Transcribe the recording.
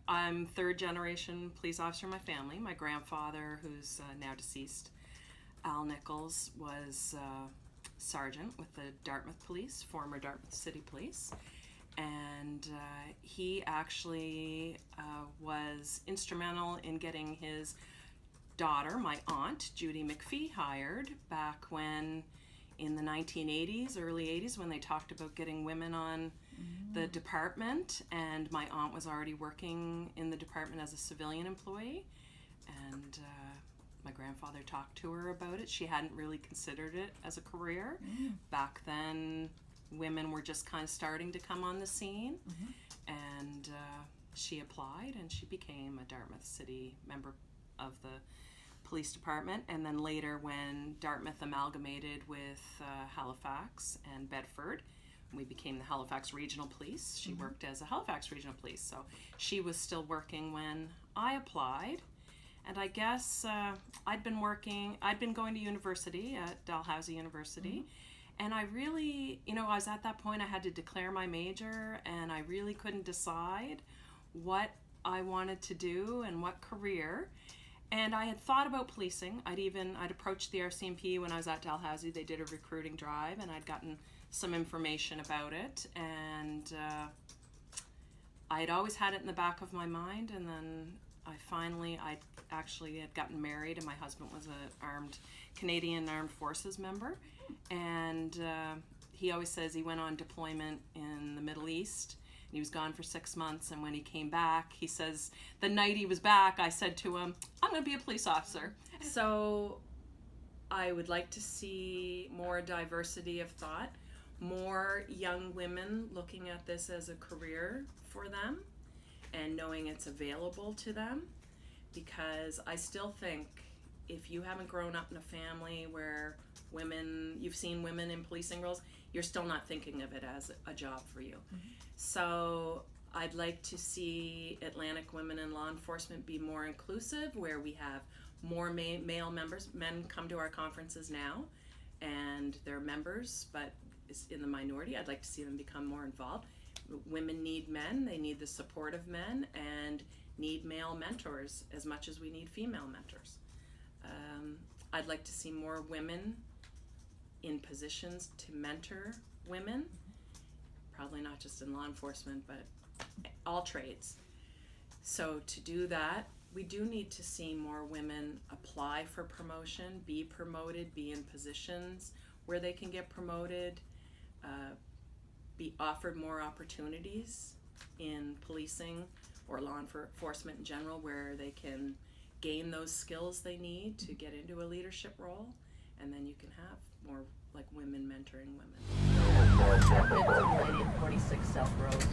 I'm third generation police officer in my family. My grandfather, who's now deceased, Al Nichols, was sergeant with the Dartmouth Police, former Dartmouth City Police. And he actually was instrumental in getting his daughter, my aunt, Judy McPhee, hired back when, in the 1980s, early 80s, when they talked about getting women on the department. And my aunt was already working in the department as a civilian employee. And my grandfather talked to her about it. She hadn't really considered it as a career. Back then, women were just kind of starting to come on the scene. And she applied and she became a Dartmouth City member of the police department. And then later, when Dartmouth amalgamated with Halifax and Bedford, we became the Halifax Regional Police. She worked as a Halifax Regional Police. So she was still working when I applied. And I guess I'd been going to university at Dalhousie University. And I really, I was at that point, I had to declare my major, and I really couldn't decide what I wanted to do and what career. And I had thought about policing. I'd approached the RCMP when I was at Dalhousie. They did a recruiting drive, and I'd gotten some information about it. And I had always had it in the back of my mind. And then I actually had gotten married, and my husband was a Canadian Armed Forces member. And he always says he went on deployment in the Middle East. He was gone for 6 months, and when he came back, he says, the night he was back, I said to him, I'm going to be a police officer. So I would like to see more diversity of thought, more young women looking at this as a career for them and knowing it's available to them, because I still think if you haven't grown up in a family where you've seen women in policing roles, you're still not thinking of it as a job for you. So I'd like to see Atlantic women in law enforcement be more inclusive, where we have more male members. Men come to our conferences now, and they're members, but it's in the minority. I'd like to see them become more involved. Women need men, they need the support of men, and need male mentors as much as we need female mentors. I'd like to see more women in positions to mentor women, probably not just in law enforcement, but all trades. So to do that, we do need to see more women apply for promotion, be promoted, be in positions where they can get promoted, be offered more opportunities in policing or law enforcement in general, where they can gain those skills they need to get into a leadership role, and then you can have more like women mentoring women. 46 South Road.